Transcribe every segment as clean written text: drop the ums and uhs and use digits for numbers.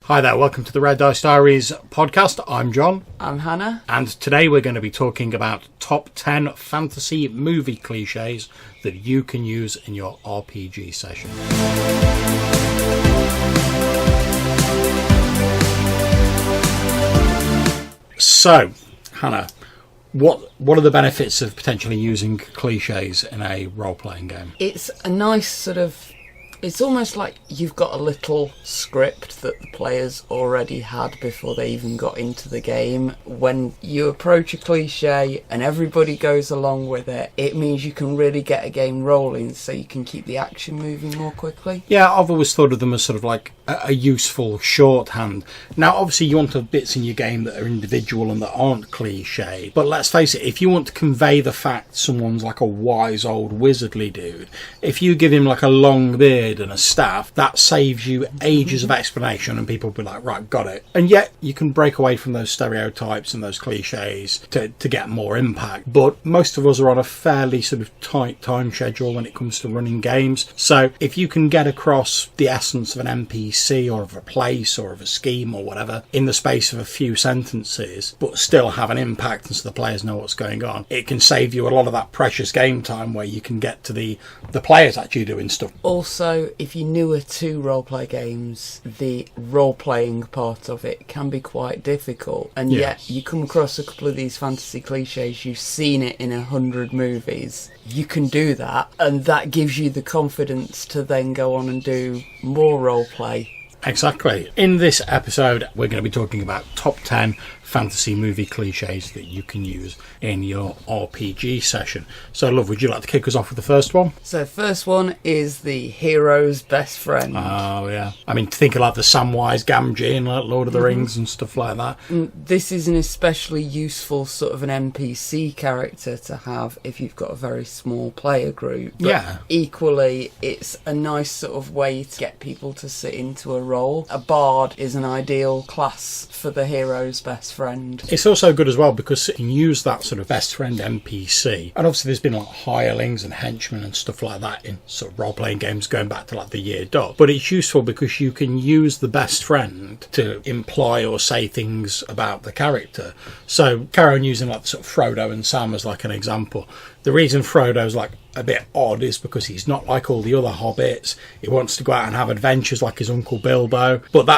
Hi there, welcome to the Red Dice Diaries podcast. I'm John. I'm Hannah. And today we're going to be talking about top 10 fantasy movie cliches that you can use in your RPG session. So, Hannah, what are the benefits of potentially using cliches in a role-playing game? It's a nice sort of... It's almost like you've got a little script that the players already had before they even got into the game. When you approach a cliche and everybody goes along with it, it means you can really get a game rolling so you can keep the action moving more quickly. Yeah, I've always thought of them as sort of like a useful shorthand. Now, obviously, you want to have bits in your game that are individual and that aren't cliche. But let's face it, if you want to convey the fact someone's like a wise old wizardly dude, if you give him like a long beard and a staff, that saves you ages of explanation and people will be like, right, got it. And yet you can break away from those stereotypes and those cliches to get more impact. But most of us are on a fairly sort of tight time schedule when it comes to running games. So if you can get across the essence of an NPC or of a place or of a scheme or whatever in the space of a few sentences, but still have an impact and so the players know what's going on, it can save you a lot of that precious game time where you can get to the players actually doing stuff. Also, if you're newer to roleplay games, the role-playing part of it can be quite difficult. And yet you come across a couple of these fantasy cliches, you've seen it in 100 movies. You can do that, and that gives you the confidence to then go on and do more roleplay. Exactly. In this episode, we're going to be talking about top 10 fantasy movie cliches that you can use in your RPG session. So, Love, would you like to kick us off with the first one? So, first one is the hero's best friend. Oh, yeah. I mean, think of like the Samwise Gamgee in like Lord of the Rings and stuff like that. This is an especially useful sort of an NPC character to have if you've got a very small player group. But equally, it's a nice sort of way to get people to sit into a role. A bard is an ideal class for the hero's best friend. It's also good as well because you can use that sort of best friend NPC, and obviously there's been like hirelings and henchmen and stuff like that in sort of role-playing games going back to like the year dot, but it's useful because you can use the best friend to imply or say things about the character. So carry on using like sort of Frodo and Sam as like an example. The reason Frodo's like a bit odd is because he's not like all the other hobbits. He wants to go out and have adventures like his uncle Bilbo. But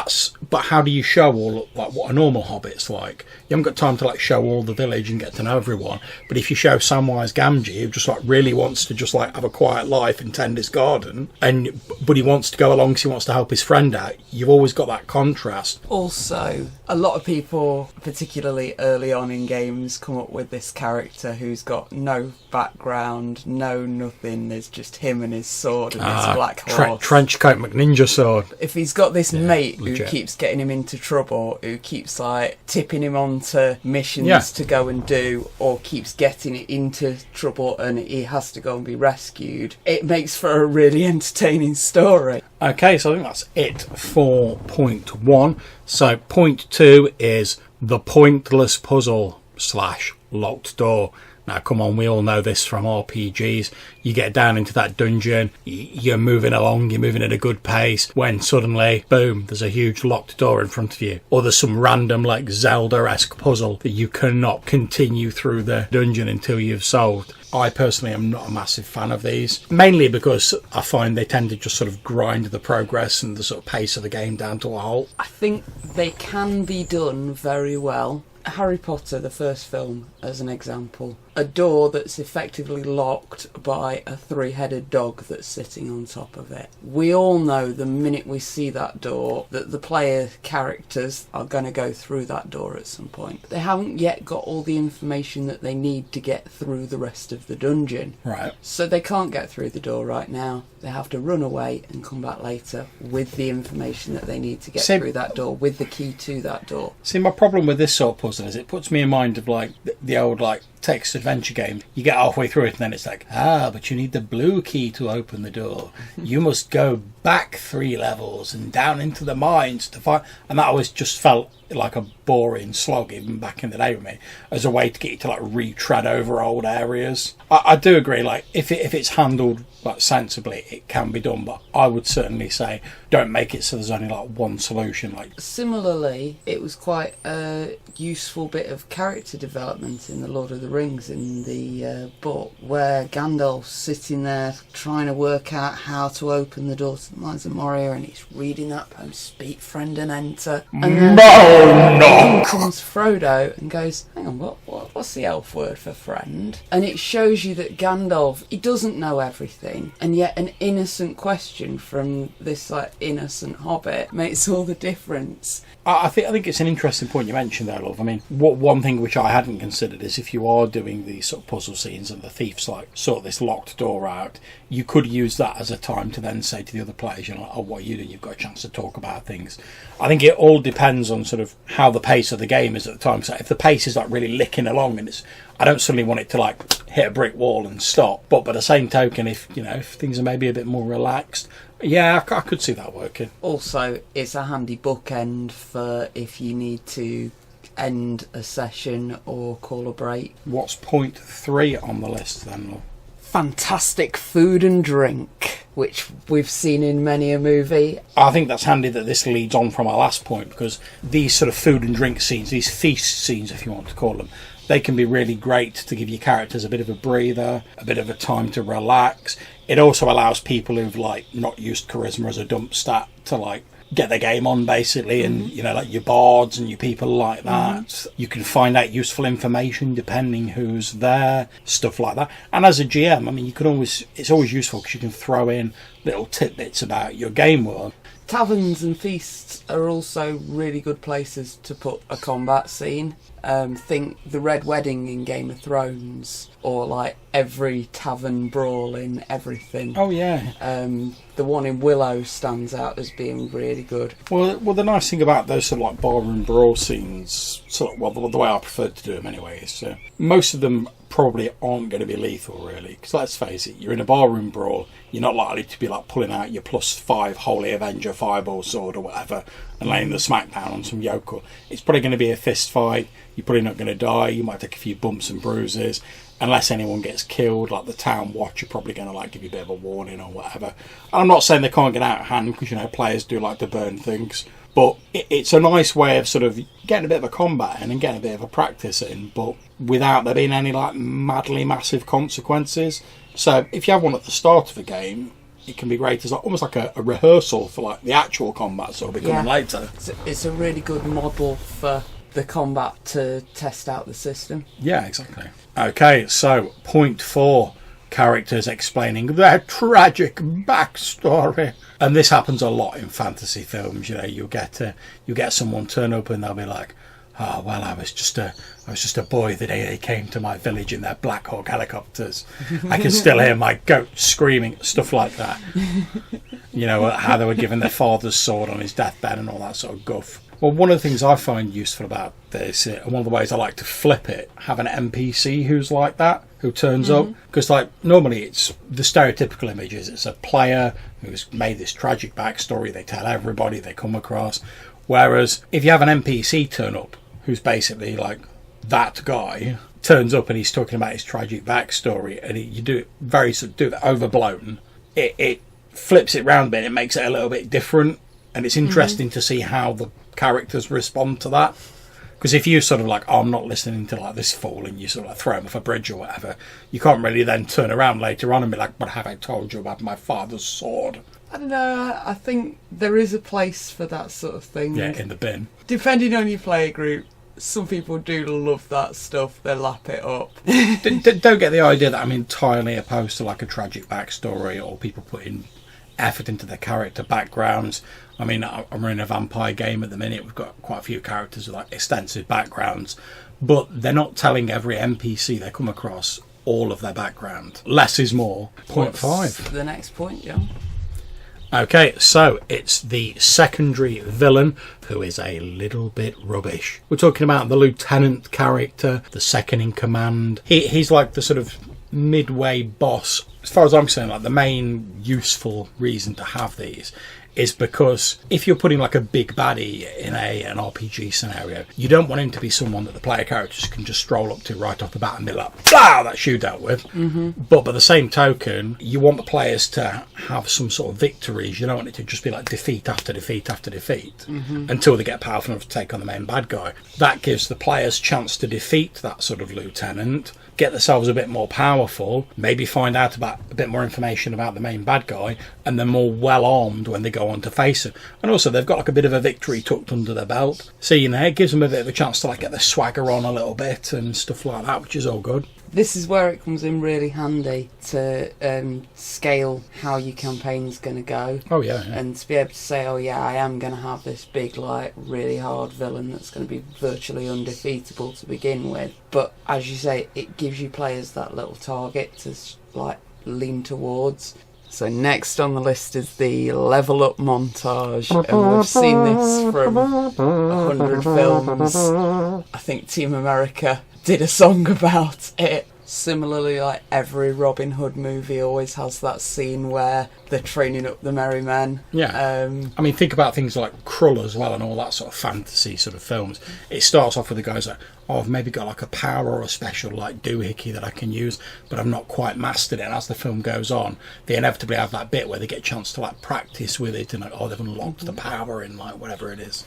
how do you show all like what a normal hobbit's like? You haven't got time to like show all the village and get to know everyone. But if you show Samwise Gamgee, who just like really wants to just like have a quiet life and tend his garden, but he wants to go along because he wants to help his friend out, you've always got that contrast. Also, a lot of people, particularly early on in games, come up with this character who's got no background, no nothing. There's just him and his sword and his black horse. Trenchcoat McNinja sword. If he's got this mate legit. who keeps getting him into trouble, who keeps like tipping him onto missions to go and do, or keeps getting into trouble and he has to go and be rescued, it makes for a really entertaining story. Okay, so I think that's it for point 1. So point 2 is the pointless puzzle / locked door. Now, come on, we all know this from RPGs. You get down into that dungeon, you're moving along, you're moving at a good pace, when suddenly, boom, there's a huge locked door in front of you. Or there's some random, like, Zelda-esque puzzle that you cannot continue through the dungeon until you've solved. I personally am not a massive fan of these, mainly because I find they tend to just sort of grind the progress and the sort of pace of the game down to a halt. I think they can be done very well. Harry Potter, the first film, as an example. A door that's effectively locked by a 3-headed dog that's sitting on top of it. We all know the minute we see that door that the player characters are going to go through that door at some point. They haven't yet got all the information that they need to get through the rest of the dungeon. Right. So they can't get through the door right now. They have to run away and come back later with the information that they need to get through that door, with the key to that door. See, my problem with this sort of puzzle is it puts me in mind of like the old like text adventure game. You get halfway through it and then it's like, but you need the blue key to open the door. You must go back 3 levels and down into the mines to find. And that always just felt like a boring slog even back in the day with me, as a way to get you to like retread over old areas. I do agree, like if it's handled like sensibly, it can be done, but I would certainly say don't make it so there's only like one solution. Like similarly, it was quite a useful bit of character development in the Lord of the Rings in the book, where Gandalf's sitting there trying to work out how to open the door to the Mines of Moria, and he's reading that poem, "Speak, friend, and enter." And then in comes Frodo and goes, "Hang on, what's the elf word for friend?" And it shows you that Gandalf, he doesn't know everything, and yet an innocent question from this like innocent hobbit makes all the difference. I think it's an interesting point you mentioned there, love. I mean, one thing which I hadn't considered is if you are doing these sort of puzzle scenes and the thief's like sort this locked door out, you could use that as a time to then say to the other players, you know, "Oh, what are you doing? You've got a chance to talk about things." I think it all depends on sort of how the pace of the game is at the time. So if the pace is like really licking along, and I don't suddenly want it to like hit a brick wall and stop. But by the same token, if things are maybe a bit more relaxed, yeah, I could see that working. Also, it's a handy bookend for if you need to end a session or call a break. What's point 3 on the list then, love? Fantastic food and drink, which we've seen in many a movie. I think that's handy that this leads on from our last point, because these sort of food and drink scenes, these feast scenes if you want to call them, they can be really great to give your characters a bit of a breather, a bit of a time to relax. It also allows people who've like not used charisma as a dump stat to like get their game on basically, and like your bards and your people like that. You can find out useful information depending who's there, stuff like that. And as a GM, I mean, it's always useful because you can throw in little tidbits about your game world. Taverns and feasts are also really good places to put a combat scene. Think the Red Wedding in Game of Thrones, or like every tavern brawl in everything. Oh yeah. The one in Willow stands out as being really good. Well, the nice thing about those sort of like barroom brawl scenes, the way I prefer to do them anyway, is most of them probably aren't going to be lethal, really. Because let's face it, you're in a barroom brawl, you're not likely to be like pulling out your +5 Holy Avenger fireball sword or whatever and laying the smackdown on some yokel. It's probably going to be a fist fight. You're probably not going to die. You might take a few bumps and bruises. Unless anyone gets killed, like the town watch, you're probably going to like give you a bit of a warning or whatever. And I'm not saying they can't get out of hand, because players do like to burn things. But it's a nice way of sort of getting a bit of a combat in and getting a bit of a practice in, but without there being any like madly massive consequences. So if you have one at the start of a game, it can be great as almost like a rehearsal for like the actual combat sort of becoming later. It's a really good model for the combat to test out the system. Yeah, exactly. Okay, so point 4. Characters explaining their tragic backstory, and this happens a lot in fantasy films. You'll get someone turn up and they'll be like, "Oh well, I was just a boy the day they came to my village in their Black Hawk helicopters. I can still hear my goat screaming," stuff like that. How they were given their father's sword on his deathbed and all that sort of guff. Well, one of the things I find useful about this, and one of the ways I like to flip it, have an NPC who's like that, who turns up. Because like normally it's the stereotypical images. It's a player who's made this tragic backstory. They tell everybody they come across. Whereas if you have an NPC turn up, who's basically like that guy, turns up and he's talking about his tragic backstory, and you do it overblown, it flips it round a bit. It makes it a little bit different, and it's interesting to see how the characters respond to that. Because if you sort of like, "Oh, I'm not listening to like this fool," and you sort of like throw him off a bridge or whatever, you can't really then turn around later on and be like, "But have I told you about my father's sword?" I don't know, I think there is a place for that sort of thing. Yeah, in the bin. Depending on your player group, some people do love that stuff, they lap it up. Don't get the idea that I'm entirely opposed to like a tragic backstory or people putting effort into their character backgrounds. I mean, I'm running a vampire game at the minute. We've got quite a few characters with like extensive backgrounds, but they're not telling every NPC they come across all of their background. Less is more. Point 5. The next point, John. Okay, so it's the secondary villain who is a little bit rubbish. We're talking about the lieutenant character, the second in command. He's like the sort of midway boss. As far as I'm concerned, like the main useful reason to have these is because if you're putting like a big baddie in an RPG scenario, you don't want him to be someone that the player characters can just stroll up to right off the bat and be like, blah, that shootout with. But by the same token, you want the players to have some sort of victories. You don't want it to just be like defeat after defeat after defeat until they get powerful enough to take on the main bad guy. That gives the players chance to defeat that sort of lieutenant, get themselves a bit more powerful, maybe find out about a bit more information about the main bad guy, and they're more well armed when they go on to face him. And also they've got like a bit of a victory tucked under their belt. So, you know, it gives them a bit of a chance to like get their swagger on a little bit and stuff like that, which is all good. This is where it comes in really handy to scale how your campaign's going to go. Oh, yeah. And to be able to say, oh, yeah, I am going to have this big, like, really hard villain that's going to be virtually undefeatable to begin with. But, as you say, it gives you players that little target to, like, lean towards. So next on the list is the level up montage, and we've seen this from 100 films. I think Team America did a song about it. Similarly, like every Robin Hood movie always has that scene where they're training up the merry men. Yeah. I mean, think about things like Krull as well and all that sort of fantasy sort of films. It starts off with the guys like, oh, I've maybe got like a power or a special like doohickey that I can use, but I've not quite mastered it. And as the film goes on, they inevitably have that bit where they get a chance to like practice with it and like, oh, they've unlocked the power in like whatever it is.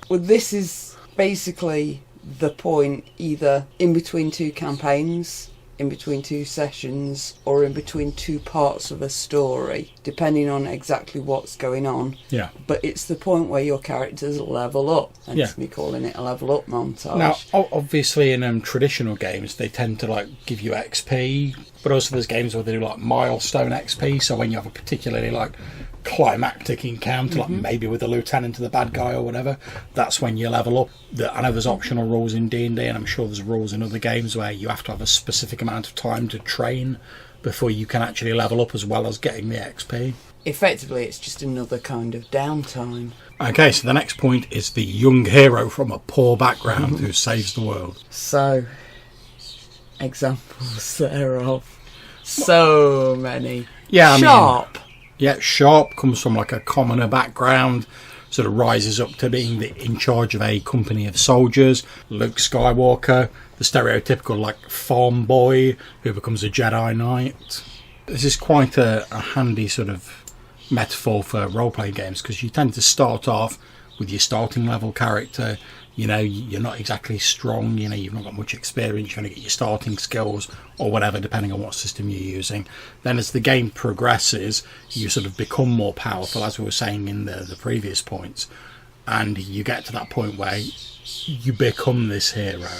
Well, this is basically the point, either in between two campaigns, in between two sessions, or in between two parts of a story, depending on exactly what's going on. Yeah. But it's the point where your characters level up, and Yeah. me calling it a level up montage. Now, obviously in traditional games, they tend to like give you XP, but also there's games where they do like milestone XP, so when you have a particularly like climactic encounter, like maybe with the lieutenant or the bad guy or whatever, that's when you level up. I know there's optional rules in D&D, and I'm sure there's rules in other games where you have to have a specific amount of time to train before you can actually level up as well as getting the XP. Effectively, it's just another kind of downtime. Okay, so the next point is the young hero from a poor background who saves the world. So, examples thereof. So many. Yeah, I mean, Sharp. yeah, Sharp comes from like a commoner background, sort of rises up to being in charge of a company of soldiers. Luke Skywalker, the stereotypical like farm boy who becomes a Jedi Knight. This is quite a handy sort of metaphor for role-playing games, because you tend to start off with your starting level character. You know, you're not exactly strong, you know, you've not got much experience, you're going to get your starting skills or whatever, depending on what system you're using. Then as the game progresses, you sort of become more powerful, as we were saying in the previous points, and you get to that point where you become this hero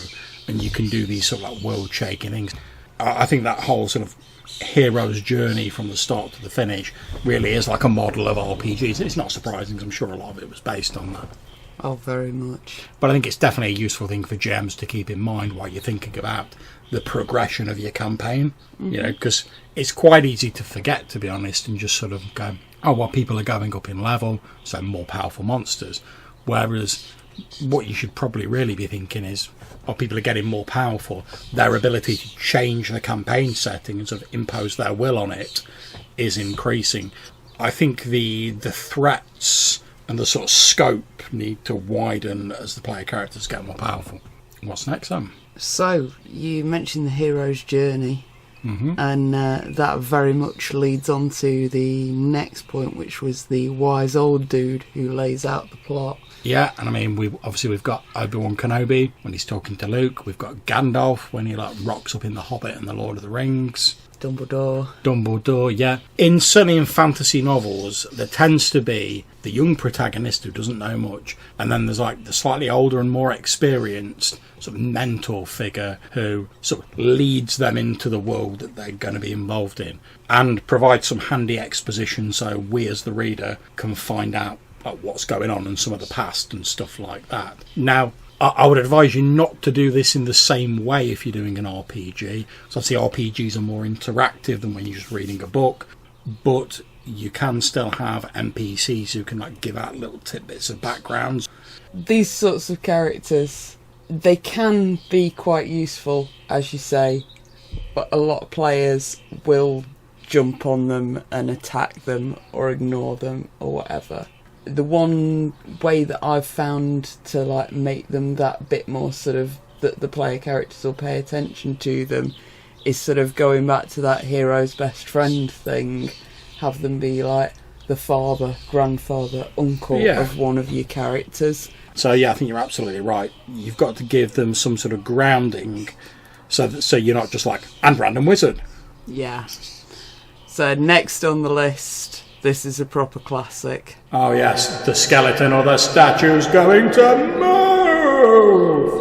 and you can do these sort of like world-shaking things. I think that whole sort of hero's journey from the start to the finish really is like a model of RPGs. It's not surprising, because I'm sure a lot of it was based on that. Oh, very much. But I think it's definitely a useful thing for GMs to keep in mind while you're thinking about the progression of your campaign. You know, because it's quite easy to forget, to be honest, and just sort of go, oh, well, people are going up in level, so more powerful monsters. Whereas what you should probably really be thinking is, oh, people are getting more powerful. Their ability to change the campaign setting and sort of impose their will on it is increasing. I think the threats and the sort of scope need to widen as the player characters get more powerful. What's next, then? So, you mentioned the hero's journey, and that very much leads on to the next point, which was the wise old dude who lays out the plot. Yeah, and I mean, we've got Obi-Wan Kenobi when he's talking to Luke. We've got Gandalf when he like rocks up in The Hobbit and The Lord of the Rings. Dumbledore, yeah. Certainly in fantasy novels, there tends to be the young protagonist who doesn't know much, and then there's like the slightly older and more experienced sort of mentor figure who sort of leads them into the world that they're going to be involved in and provides some handy exposition so we as the reader can find out what's going on and some of the past and stuff like that. Now, I would advise you not to do this in the same way if you're doing an RPG. So obviously RPGs are more interactive than when you're just reading a book, but you can still have NPCs who can like give out little tidbits of backgrounds. These sorts of characters, they can be quite useful, as you say, but a lot of players will jump on them and attack them or ignore them or whatever. The one way that I've found to like make them that bit more sort of that the player characters will pay attention to them is sort of going back to that hero's best friend thing. Have them be like the father, grandfather, uncle of one of your characters. So yeah, I think you're absolutely right. You've got to give them some sort of grounding, so you're not just like, and random wizard. Yeah. So next on the list, this is a proper classic. Oh yes, the skeleton or the statue's going to move!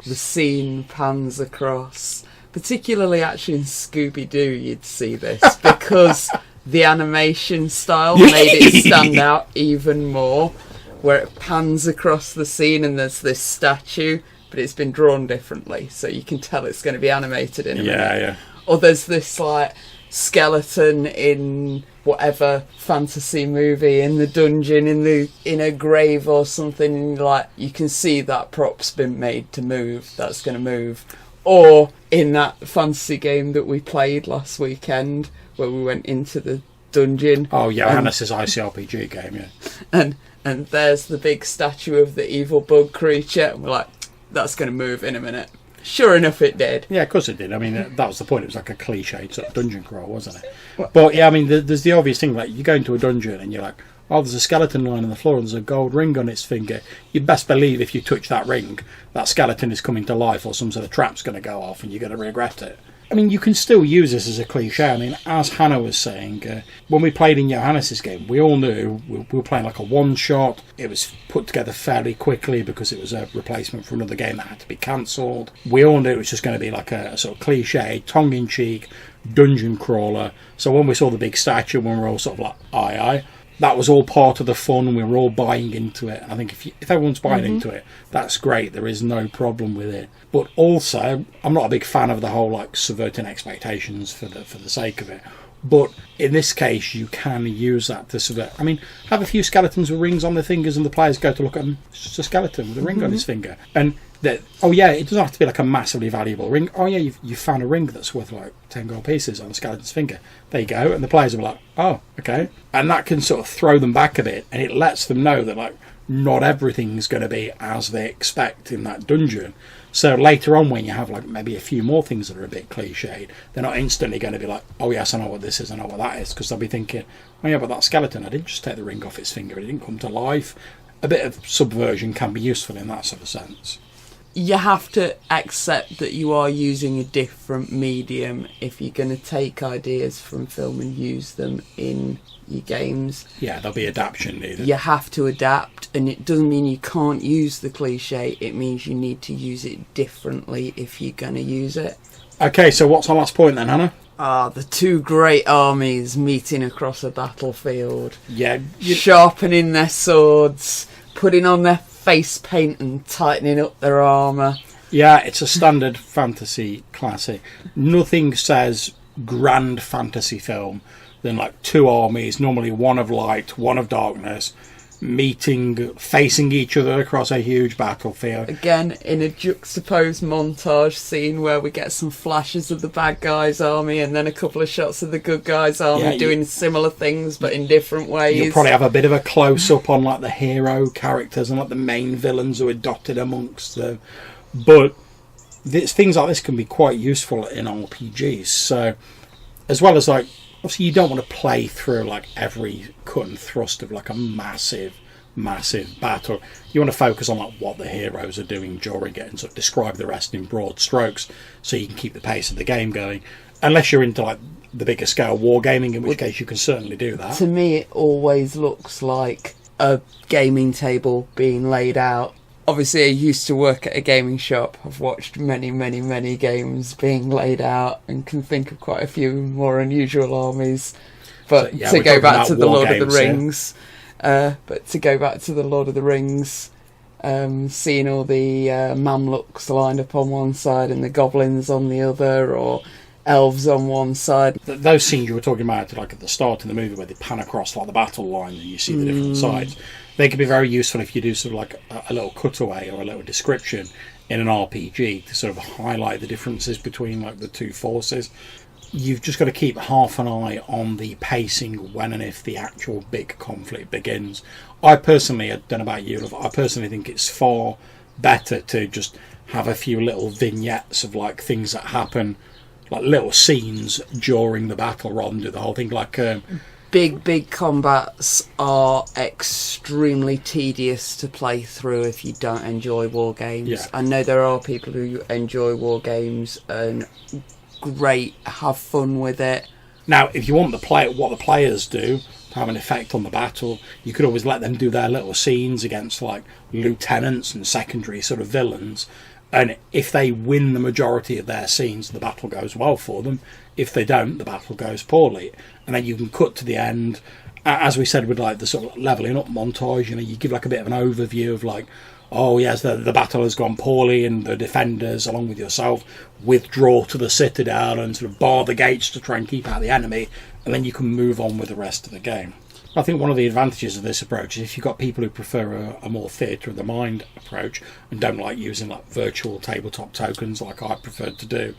The scene pans across. Particularly actually in Scooby-Doo you'd see this, because the animation style made it stand out even more, where it pans across the scene and there's this statue, but it's been drawn differently, so you can tell it's going to be animated in a minute. Yeah. Or there's this like skeleton in whatever fantasy movie in the dungeon in a grave or something, and like you can see that prop's been made to move, that's going to move. Or in that fantasy game that we played last weekend where we went into the dungeon. Oh yeah, Johannes' ICRPG game, yeah. And there's the big statue of the evil bug creature, and we're like, that's going to move in a minute. Sure enough, it did. Yeah, of course it did. I mean, that was the point. It was like a cliched sort of dungeon crawl, wasn't it? But yeah, I mean, there's the obvious thing, like you go into a dungeon and you're like, oh, there's a skeleton lying on the floor and there's a gold ring on its finger. You'd best believe if you touch that ring, that skeleton is coming to life or some sort of trap's going to go off and you're going to regret it. I mean, you can still use this as a cliche. I mean, as Hannah was saying, when we played in Johannes' game, we all knew we were playing like a one-shot. It was put together fairly quickly because it was a replacement for another game that had to be cancelled. We all knew it was just going to be like a sort of cliche, tongue-in-cheek dungeon crawler. So when we saw the big statue, when we were all sort of like, aye, that was all part of the fun. We were all buying into it. And I think if everyone's buying into it, that's great. There is no problem with it. But also, I'm not a big fan of the whole like subverting expectations for the sake of it. But in this case, you can use that to subvert. I mean, have a few skeletons with rings on their fingers, and the players go to look at them. It's just a skeleton with a ring on his finger. And it doesn't have to be like a massively valuable ring. Oh yeah, you've found a ring that's worth like 10 gold pieces on the skeleton's finger. There you go. And the players are like, oh, okay. And that can sort of throw them back a bit, and it lets them know that like not everything's going to be as they expect in that dungeon. So later on, when you have like maybe a few more things that are a bit cliched, they're not instantly going to be like, oh yes, I know what this is, I know what that is, because they'll be thinking, oh yeah, but that skeleton, I didn't just take the ring off its finger, it didn't come to life. A bit of subversion can be useful in that sort of sense. You have to accept that you are using a different medium if you're going to take ideas from film and use them in your games. Yeah, there'll be adaptation needed. You have to adapt, and it doesn't mean you can't use the cliche, it means you need to use it differently if you're going to use it. Okay, so what's our last point then, Hannah? The two great armies meeting across a battlefield. Yeah. Sharpening their swords, putting on their face paint and tightening up their armour. Yeah, it's a standard fantasy classic. Nothing says grand fantasy film than like two armies, normally one of light, one of darkness, meeting, facing each other across a huge battlefield. Again, in a juxtaposed montage scene where we get some flashes of the bad guys' army and then a couple of shots of the good guys' army doing similar things but in different ways. You'll probably have a bit of a close-up on like the hero characters and like the main villains who are dotted amongst them. But things like this can be quite useful in RPGs. So, as well as like, obviously you don't want to play through like every cut and thrust of like a massive battle. You want to focus on like what the heroes are doing during it and sort of describe the rest in broad strokes so you can keep the pace of the game going. Unless you're into like the bigger scale wargaming, in which case you can certainly do that. To me it always looks like a gaming table being laid out. Obviously I used to work at a gaming shop. I've watched many games being laid out and can think of quite a few more unusual armies. But so, yeah, to go back to the Lord games, of the Rings, seeing all the Mamluks lined up on one side and the goblins on the other, or elves on one side. Those scenes you were talking about like at the start of the movie where they pan across like the battle line and you see the different sides, they can be very useful if you do sort of like a little cutaway or a little description in an RPG to sort of highlight the differences between like the two forces. you've just got to keep half an eye on the pacing when and if the actual big conflict begins. I personally, I don't know about you, I personally think it's far better to just have a few little vignettes of like things that happen, like little scenes during the battle rather than do the whole thing. Like big combats are extremely tedious to play through if you don't enjoy war games. Yeah. I know there are people who enjoy war games and great, have fun with it. Now, if you want what the players do to have an effect on the battle, you could always let them do their little scenes against like lieutenants and secondary sort of villains. And if they win the majority of their scenes, the battle goes well for them. If they don't, the battle goes poorly. And then you can cut to the end. As we said with like the sort of levelling up montage, you give like a bit of an overview of like, oh yes, the battle has gone poorly and the defenders, along with yourself, withdraw to the citadel and sort of bar the gates to try and keep out the enemy. And then you can move on with the rest of the game. I think one of the advantages of this approach is if you've got people who prefer a more theatre of the mind approach and don't like using like virtual tabletop tokens like I preferred to do,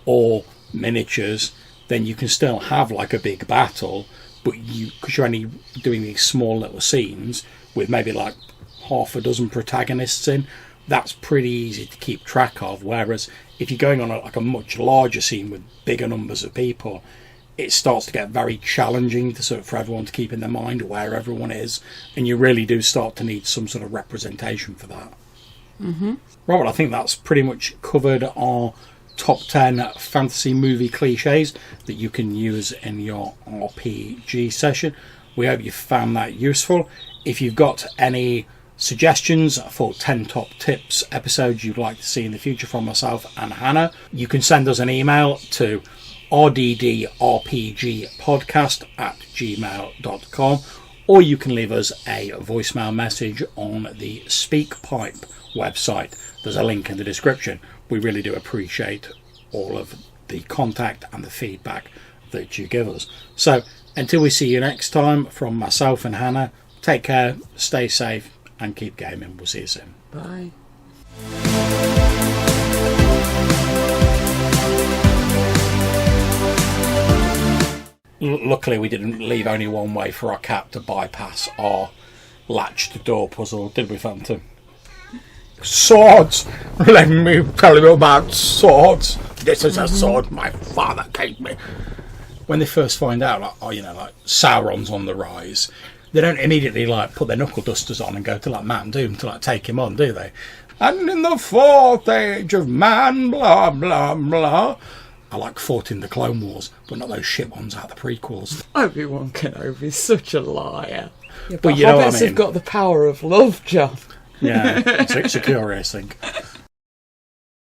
or miniatures, then you can still have like a big battle, but because you're only doing these small little scenes with maybe like half a dozen protagonists in, that's pretty easy to keep track of. Whereas if you're going on like a much larger scene with bigger numbers of people, it starts to get very challenging for everyone to keep in their mind where everyone is, and you really do start to need some sort of representation for that. Mm-hmm. Right, well, I think that's pretty much covered our top 10 fantasy movie cliches that you can use in your RPG session. We hope you found that useful. If you've got any suggestions for 10 top tips episodes you'd like to see in the future from myself and Hannah, you can send us an email to rddrpgpodcast@gmail.com, or you can leave us a voicemail message on the SpeakPipe website. There's a link in the description. We really do appreciate all of the contact and the feedback that you give us. So until we see you next time, from myself and Hannah, take care, stay safe, and keep gaming. We'll see you soon. Bye. Luckily, we didn't leave only one way for our cat to bypass our latched door puzzle, did we, Phantom? Swords! Let me tell you about swords. This is a sword my father gave me. When they first find out, like Sauron's on the rise, they don't immediately put their knuckle dusters on and go to Mount Doom to take him on, do they? And in the fourth age of man, blah blah blah. I fought in the Clone Wars, but not those shit ones out of the prequels. Obi-Wan Kenobi's such a liar. Yeah, but you know what I mean? Hobbits have got the power of love, John. Yeah, it's a curious thing.